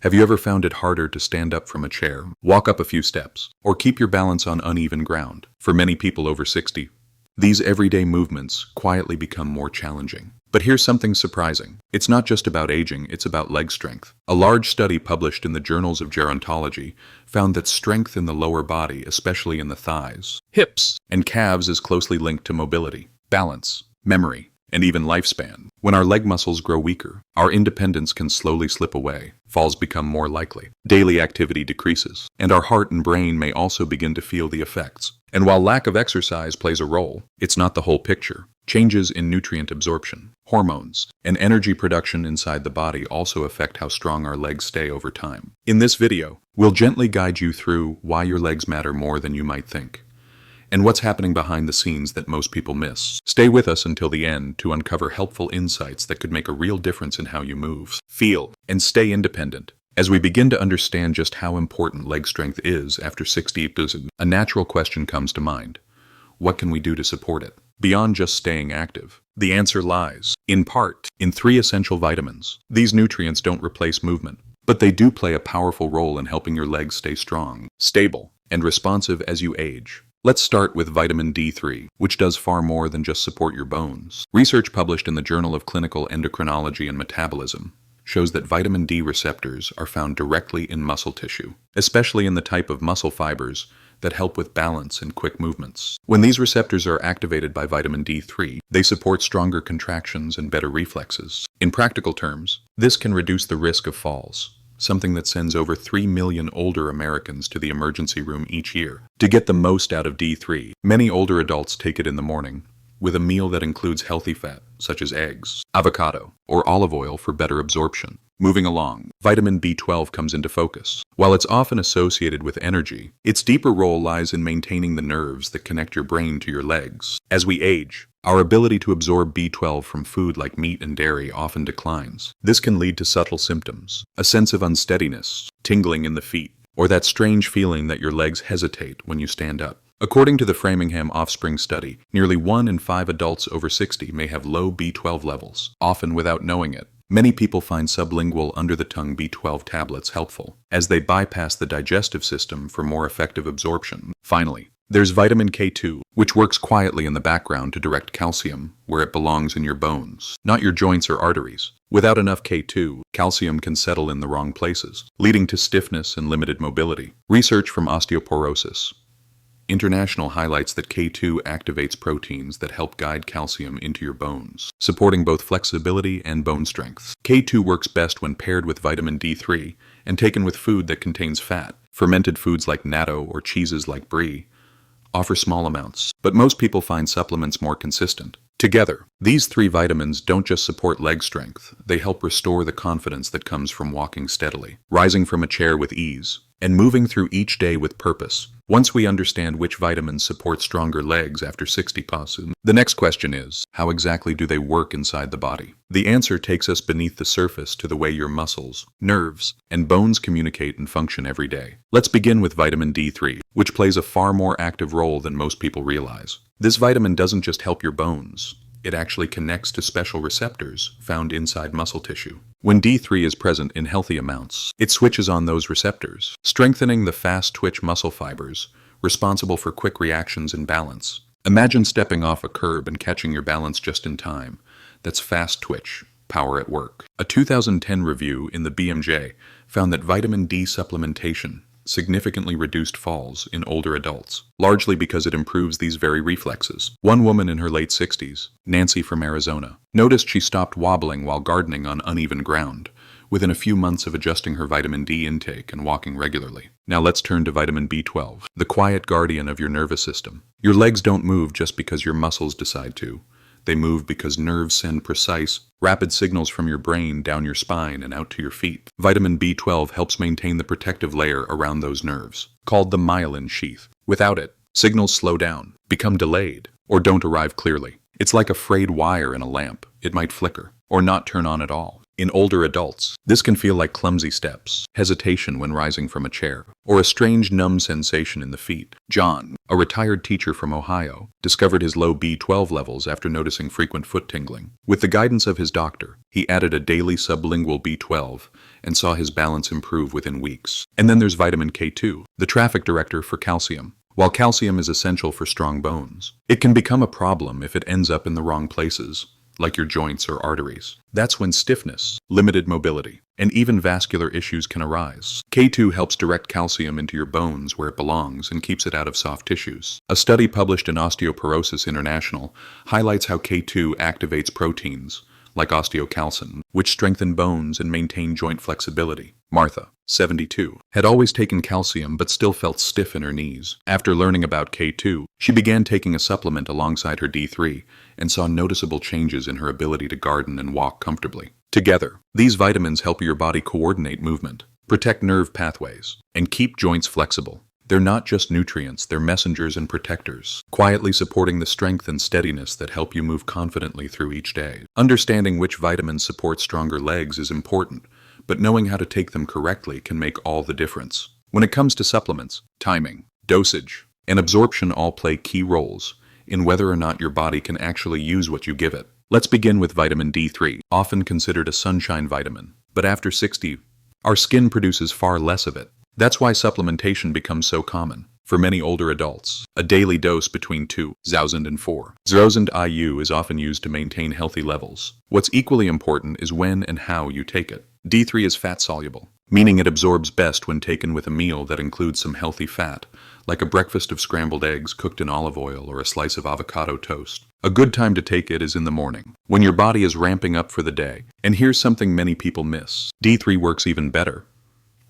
Have you ever found it harder to stand up from a chair, walk up a few steps, or keep your balance on uneven ground? For many people over 60, these everyday movements quietly become more challenging. But here's something surprising. It's not just about aging, it's about leg strength. A large study published in the Journals of Gerontology found that strength in the lower body, especially in the thighs, hips, and calves, is closely linked to mobility, balance, memory, and even lifespan. When our leg muscles grow weaker, our independence can slowly slip away, falls become more likely, daily activity decreases, and our heart and brain may also begin to feel the effects. And while lack of exercise plays a role, it's not the whole picture. Changes in nutrient absorption, hormones, and energy production inside the body also affect how strong our legs stay over time. In this video, we'll gently guide you through why your legs matter more than you might think, and what's happening behind the scenes that most people miss. Stay with us until the end to uncover helpful insights that could make a real difference in how you move, feel, and stay independent. As we begin to understand just how important leg strength is after 60, a natural question comes to mind. What can we do to support it? Beyond just staying active, the answer lies, in part, in 3 essential vitamins. These nutrients don't replace movement, but they do play a powerful role in helping your legs stay strong, stable, and responsive as you age. Let's start with vitamin D3, which does far more than just support your bones. Research published in the Journal of Clinical Endocrinology and Metabolism shows that vitamin D receptors are found directly in muscle tissue, especially in the type of muscle fibers that help with balance and quick movements. When these receptors are activated by vitamin D3, they support stronger contractions and better reflexes. In practical terms, this can reduce the risk of falls, something that sends over 3 million older Americans to the emergency room each year. To get the most out of D3, many older adults take it in the morning, with a meal that includes healthy fat, such as eggs, avocado, or olive oil for better absorption. Moving along, vitamin B12 comes into focus. While it's often associated with energy, its deeper role lies in maintaining the nerves that connect your brain to your legs. As we age, our ability to absorb B12 from food like meat and dairy often declines. This can lead to subtle symptoms, a sense of unsteadiness, tingling in the feet, or that strange feeling that your legs hesitate when you stand up. According to the Framingham Offspring Study, nearly 1 in 5 adults over 60 may have low B12 levels, often without knowing it. Many people find sublingual under-the-tongue B12 tablets helpful, as they bypass the digestive system for more effective absorption. Finally, there's vitamin K2, which works quietly in the background to direct calcium where it belongs in your bones, not your joints or arteries. Without enough K2, calcium can settle in the wrong places, leading to stiffness and limited mobility. Research from Osteoporosis International highlights that K2 activates proteins that help guide calcium into your bones, supporting both flexibility and bone strength. K2 works best when paired with vitamin D3 and taken with food that contains fat. Fermented foods like natto or cheeses like brie offer small amounts, but most people find supplements more consistent. Together, these 3 vitamins don't just support leg strength, they help restore the confidence that comes from walking steadily, rising from a chair with ease, and moving through each day with purpose. Once we understand which vitamins support stronger legs after 60 pasu, the next question is, how exactly do they work inside the body? The answer takes us beneath the surface to the way your muscles, nerves, and bones communicate and function every day. Let's begin with vitamin D3, which plays a far more active role than most people realize. This vitamin doesn't just help your bones, it actually connects to special receptors found inside muscle tissue. When D3 is present in healthy amounts, it switches on those receptors, strengthening the fast-twitch muscle fibers responsible for quick reactions and balance. Imagine stepping off a curb and catching your balance just in time. That's fast twitch, power at work. A 2010 review in the BMJ found that vitamin D supplementation significantly reduced falls in older adults, largely because it improves these very reflexes. One woman in her late 60s, Nancy from Arizona, noticed she stopped wobbling while gardening on uneven ground, within a few months of adjusting her vitamin D intake and walking regularly. Now let's turn to vitamin B12, the quiet guardian of your nervous system. Your legs don't move just because your muscles decide to. They move because nerves send precise, rapid signals from your brain down your spine and out to your feet. Vitamin B12 helps maintain the protective layer around those nerves, called the myelin sheath. Without it, signals slow down, become delayed, or don't arrive clearly. It's like a frayed wire in a lamp. It might flicker, or not turn on at all. In older adults, this can feel like clumsy steps, hesitation when rising from a chair, or a strange numb sensation in the feet. John, a retired teacher from Ohio, discovered his low B12 levels after noticing frequent foot tingling. With the guidance of his doctor, he added a daily sublingual B12 and saw his balance improve within weeks. And then there's vitamin K2, the traffic director for calcium. While calcium is essential for strong bones, it can become a problem if it ends up in the wrong places, like your joints or arteries. That's when stiffness, limited mobility, and even vascular issues can arise. K2 helps direct calcium into your bones where it belongs and keeps it out of soft tissues. A study published in Osteoporosis International highlights how K2 activates proteins, like osteocalcin, which strengthen bones and maintain joint flexibility. Martha, 72, had always taken calcium but still felt stiff in her knees. After learning about K2, she began taking a supplement alongside her D3 and saw noticeable changes in her ability to garden and walk comfortably. Together, these vitamins help your body coordinate movement, protect nerve pathways, and keep joints flexible. They're not just nutrients, they're messengers and protectors, quietly supporting the strength and steadiness that help you move confidently through each day. Understanding which vitamins support stronger legs is important, but knowing how to take them correctly can make all the difference. When it comes to supplements, timing, dosage, and absorption all play key roles in whether or not your body can actually use what you give it. Let's begin with vitamin D3, often considered a sunshine vitamin, but after 60, our skin produces far less of it. That's why supplementation becomes so common. For many older adults, a daily dose between 2,000 and 4,000 IU is often used to maintain healthy levels. What's equally important is when and how you take it. D3 is fat-soluble, meaning it absorbs best when taken with a meal that includes some healthy fat, like a breakfast of scrambled eggs cooked in olive oil or a slice of avocado toast. A good time to take it is in the morning, when your body is ramping up for the day. And here's something many people miss. D3 works even better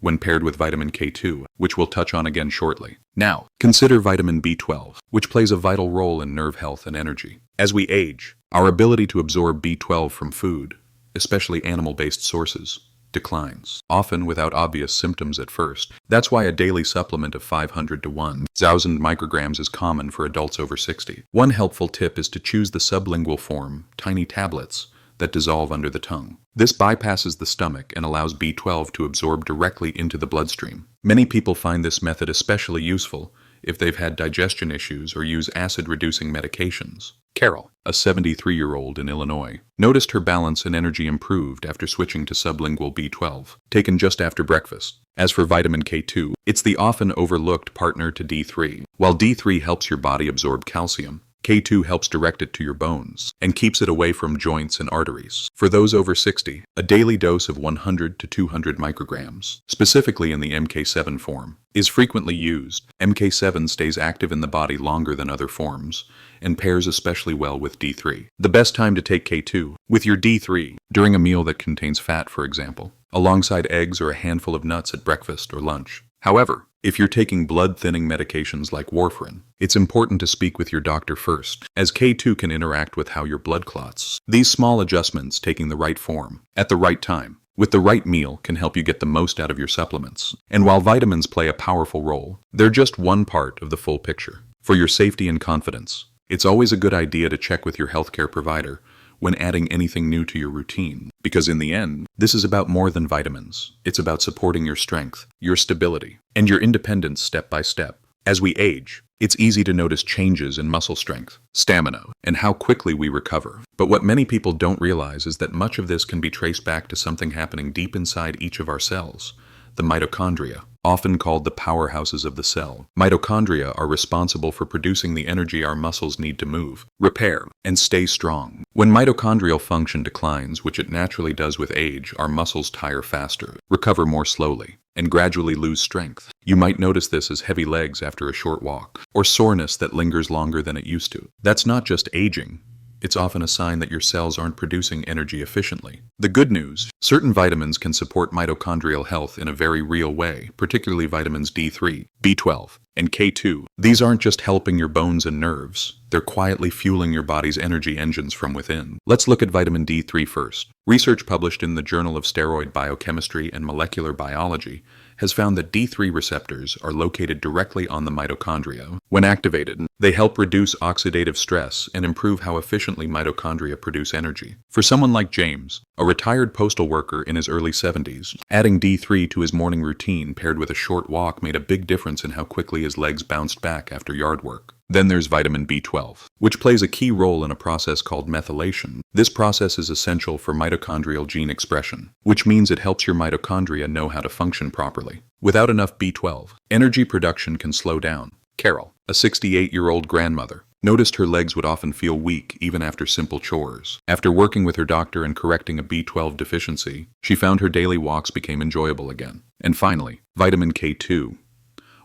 when paired with vitamin K2, which we'll touch on again shortly. Now, consider vitamin B12, which plays a vital role in nerve health and energy. As we age, our ability to absorb B12 from food, especially animal-based sources, declines, often without obvious symptoms at first. That's why a daily supplement of 500 to 1,000 micrograms is common for adults over 60. One helpful tip is to choose the sublingual form, tiny tablets, that dissolve under the tongue. This bypasses the stomach and allows B12 to absorb directly into the bloodstream. Many people find this method especially useful if they've had digestion issues or use acid-reducing medications. Carol, a 73-year-old in Illinois, noticed her balance and energy improved after switching to sublingual B12, taken just after breakfast. As for vitamin K2, it's the often overlooked partner to D3. While D3 helps your body absorb calcium, K2 helps direct it to your bones and keeps it away from joints and arteries. For those over 60, a daily dose of 100 to 200 micrograms, specifically in the MK7 form, is frequently used. MK7 stays active in the body longer than other forms and pairs especially well with D3. The best time to take K2 with your D3 during a meal that contains fat, for example, alongside eggs or a handful of nuts at breakfast or lunch. However, if you're taking blood-thinning medications like warfarin, it's important to speak with your doctor first, as K2 can interact with how your blood clots. These small adjustments, taking the right form, at the right time, with the right meal, can help you get the most out of your supplements. And while vitamins play a powerful role, they're just one part of the full picture. For your safety and confidence, it's always a good idea to check with your healthcare provider when adding anything new to your routine, because in the end, this is about more than vitamins. It's about supporting your strength, your stability, and your independence step by step. As we age, it's easy to notice changes in muscle strength, stamina, and how quickly we recover. But what many people don't realize is that much of this can be traced back to something happening deep inside each of our cells, the mitochondria, often called the powerhouses of the cell. Mitochondria are responsible for producing the energy our muscles need to move, repair, and stay strong. When mitochondrial function declines, which it naturally does with age, our muscles tire faster, recover more slowly, and gradually lose strength. You might notice this as heavy legs after a short walk, or soreness that lingers longer than it used to. That's not just aging. It's often a sign that your cells aren't producing energy efficiently. The good news, certain vitamins can support mitochondrial health in a very real way, particularly vitamins D3, B12, and K2. These aren't just helping your bones and nerves, they're quietly fueling your body's energy engines from within. Let's look at vitamin D3 first. Research published in the Journal of Steroid Biochemistry and Molecular Biology has found that D3 receptors are located directly on the mitochondria. When activated, they help reduce oxidative stress and improve how efficiently mitochondria produce energy. For someone like James, a retired postal worker in his early 70s, adding D3 to his morning routine paired with a short walk made a big difference in how quickly his legs bounced back after yard work. Then there's vitamin B12, which plays a key role in a process called methylation. This process is essential for mitochondrial gene expression, which means it helps your mitochondria know how to function properly. Without enough B12, energy production can slow down. Carol, a 68-year-old grandmother, noticed her legs would often feel weak even after simple chores. After working with her doctor and correcting a B12 deficiency, she found her daily walks became enjoyable again. And finally, vitamin K2.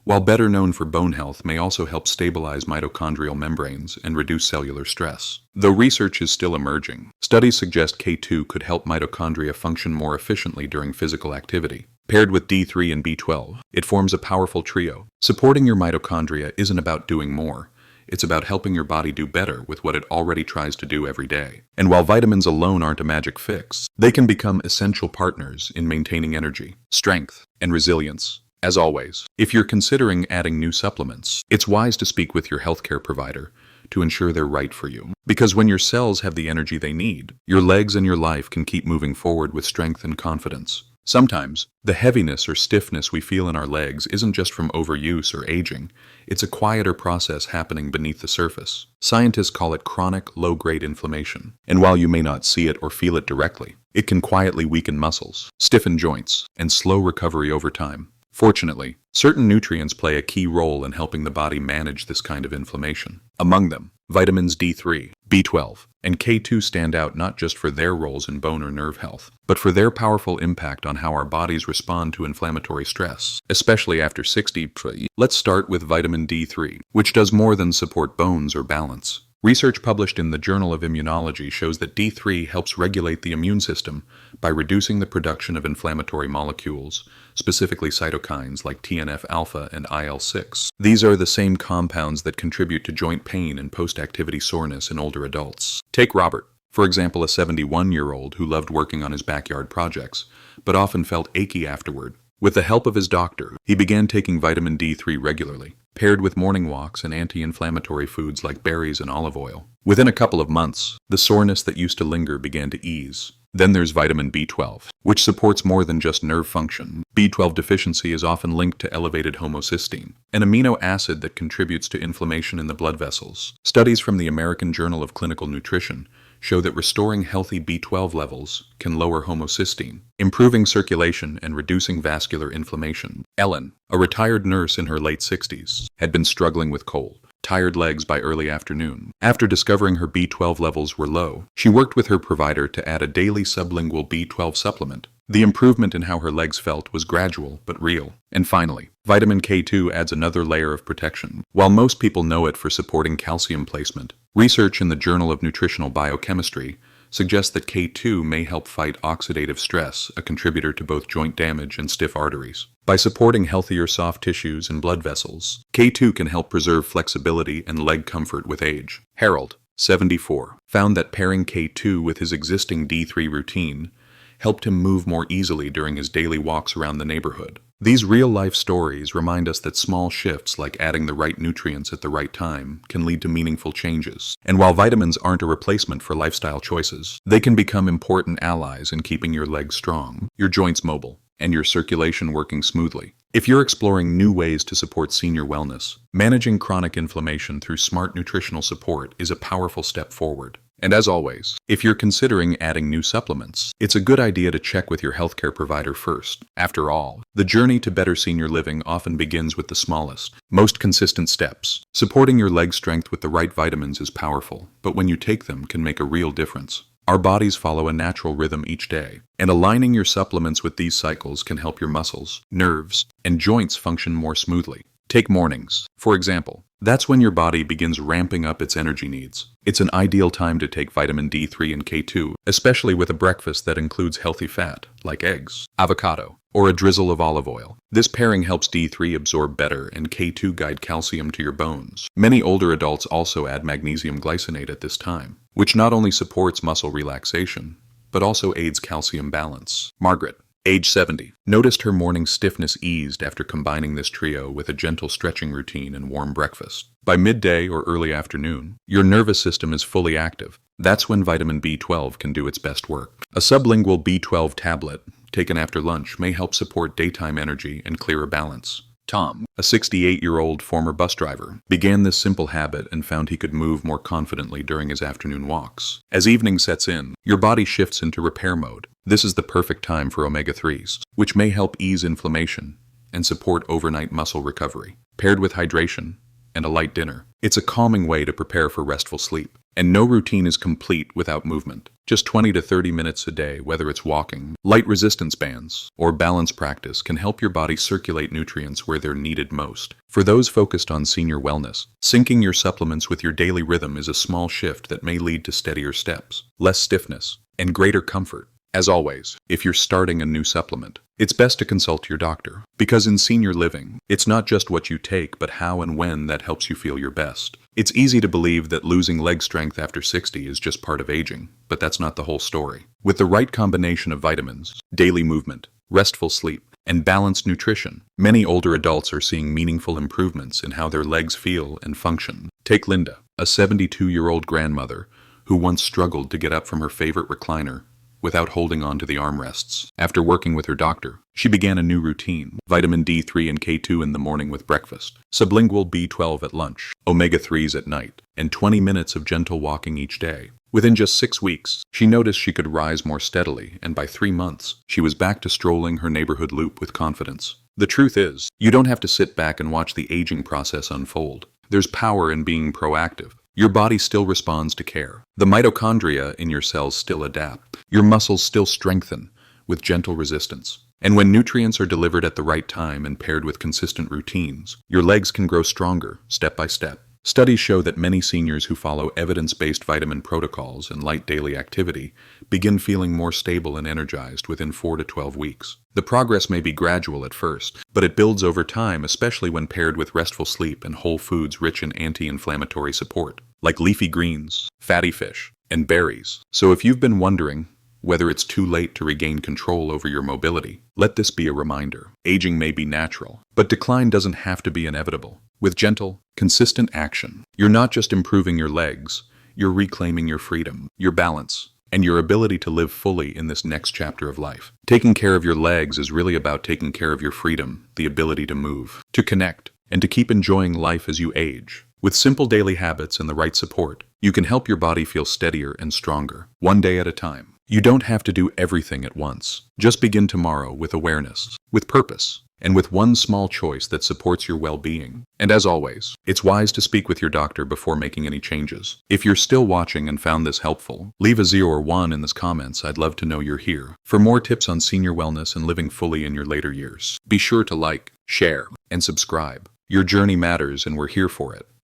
While better known for bone health, may also help stabilize mitochondrial membranes and reduce cellular stress. Though research is still emerging, studies suggest K2 could help mitochondria function more efficiently during physical activity. Paired with D3 and B12, it forms a powerful trio. Supporting your mitochondria isn't about doing more. It's about helping your body do better with what it already tries to do every day. And while vitamins alone aren't a magic fix, they can become essential partners in maintaining energy, strength, and resilience. As always, if you're considering adding new supplements, it's wise to speak with your healthcare provider to ensure they're right for you. Because when your cells have the energy they need, your legs and your life can keep moving forward with strength and confidence. Sometimes, the heaviness or stiffness we feel in our legs isn't just from overuse or aging, it's a quieter process happening beneath the surface. Scientists call it chronic, low-grade inflammation. And while you may not see it or feel it directly, it can quietly weaken muscles, stiffen joints, and slow recovery over time. Fortunately, certain nutrients play a key role in helping the body manage this kind of inflammation. Among them, vitamins D3, B12, and K2 stand out not just for their roles in bone or nerve health, but for their powerful impact on how our bodies respond to inflammatory stress, especially after 60. Let's start with vitamin D3, which does more than support bones or balance. Research published in the Journal of Immunology shows that D3 helps regulate the immune system by reducing the production of inflammatory molecules, specifically cytokines like TNF-alpha and IL-6. These are the same compounds that contribute to joint pain and post-activity soreness in older adults. Take Robert, for example, a 71-year-old who loved working on his backyard projects, but often felt achy afterward. With the help of his doctor, he began taking vitamin D3 regularly, paired with morning walks and anti-inflammatory foods like berries and olive oil. Within a couple of months, the soreness that used to linger began to ease. Then there's vitamin B12, which supports more than just nerve function. B12 deficiency is often linked to elevated homocysteine, an amino acid that contributes to inflammation in the blood vessels. Studies from the American Journal of Clinical Nutrition show that restoring healthy B12 levels can lower homocysteine, improving circulation and reducing vascular inflammation. Ellen, a retired nurse in her late 60s, had been struggling with cold, tired legs by early afternoon. After discovering her B12 levels were low, she worked with her provider to add a daily sublingual B12 supplement. The improvement in how her legs felt was gradual but real. And finally, vitamin K2 adds another layer of protection. While most people know it for supporting calcium placement, research in the Journal of Nutritional Biochemistry suggests that K2 may help fight oxidative stress, a contributor to both joint damage and stiff arteries. By supporting healthier soft tissues and blood vessels, K2 can help preserve flexibility and leg comfort with age. Harold, 74, found that pairing K2 with his existing D3 routine helped him move more easily during his daily walks around the neighborhood. These real-life stories remind us that small shifts like adding the right nutrients at the right time can lead to meaningful changes. And while vitamins aren't a replacement for lifestyle choices, they can become important allies in keeping your legs strong, your joints mobile, and your circulation working smoothly. If you're exploring new ways to support senior wellness, managing chronic inflammation through smart nutritional support is a powerful step forward. And as always, if you're considering adding new supplements, it's a good idea to check with your healthcare provider first. After all, the journey to better senior living often begins with the smallest, most consistent steps. Supporting your leg strength with the right vitamins is powerful, but when you take them can make a real difference. Our bodies follow a natural rhythm each day, and aligning your supplements with these cycles can help your muscles, nerves, and joints function more smoothly. Take mornings, for example. That's when your body begins ramping up its energy needs. It's an ideal time to take vitamin D3 and K2, especially with a breakfast that includes healthy fat, like eggs, avocado, or a drizzle of olive oil. This pairing helps D3 absorb better and K2 guide calcium to your bones. Many older adults also add magnesium glycinate at this time, which not only supports muscle relaxation, but also aids calcium balance. Margaret, Age 70. Noticed her morning stiffness eased after combining this trio with a gentle stretching routine and warm breakfast. By midday or early afternoon, your nervous system is fully active. That's when vitamin B12 can do its best work. A sublingual B12 tablet, taken after lunch, may help support daytime energy and clearer balance. Tom, a 68-year-old former bus driver, began this simple habit and found he could move more confidently during his afternoon walks. As evening sets in, your body shifts into repair mode. This is the perfect time for omega-3s, which may help ease inflammation and support overnight muscle recovery. Paired with hydration and a light dinner, it's a calming way to prepare for restful sleep. And no routine is complete without movement. Just 20 to 30 minutes a day, whether it's walking, light resistance bands, or balance practice, can help your body circulate nutrients where they're needed most. For those focused on senior wellness, syncing your supplements with your daily rhythm is a small shift that may lead to steadier steps, less stiffness, and greater comfort. As always, if you're starting a new supplement, it's best to consult your doctor, because in senior living, it's not just what you take, but how and when that helps you feel your best. It's easy to believe that losing leg strength after 60 is just part of aging, but that's not the whole story. With the right combination of vitamins, daily movement, restful sleep, and balanced nutrition, many older adults are seeing meaningful improvements in how their legs feel and function. Take Linda, a 72-year-old grandmother who once struggled to get up from her favorite recliner without holding on to the armrests. After working with her doctor, she began a new routine: vitamin D3 and K2 in the morning with breakfast, sublingual B12 at lunch, omega-3s at night, and 20 minutes of gentle walking each day. Within just 6 weeks, she noticed she could rise more steadily, and by 3 months, she was back to strolling her neighborhood loop with confidence. The truth is, you don't have to sit back and watch the aging process unfold. There's power in being proactive. Your body still responds to care. The mitochondria in your cells still adapt. Your muscles still strengthen with gentle resistance. And when nutrients are delivered at the right time and paired with consistent routines, your legs can grow stronger, step by step. Studies show that many seniors who follow evidence-based vitamin protocols and light daily activity begin feeling more stable and energized within 4 to 12 weeks. The progress may be gradual at first, but it builds over time, especially when paired with restful sleep and whole foods rich in anti-inflammatory support, like leafy greens, fatty fish, and berries. So if you've been wondering whether it's too late to regain control over your mobility, let this be a reminder. Aging may be natural, but decline doesn't have to be inevitable. With gentle, consistent action, you're not just improving your legs, you're reclaiming your freedom, your balance, and your ability to live fully in this next chapter of life. Taking care of your legs is really about taking care of your freedom, the ability to move, to connect, and to keep enjoying life as you age. With simple daily habits and the right support, you can help your body feel steadier and stronger, one day at a time. You don't have to do everything at once. Just begin tomorrow with awareness, with purpose, and with one small choice that supports your well-being. And as always, it's wise to speak with your doctor before making any changes. If you're still watching and found this helpful, leave a 0 or 1 in the comments. I'd love to know you're here. For more tips on senior wellness and living fully in your later years, be sure to like, share, and subscribe. Your journey matters, and we're here for it.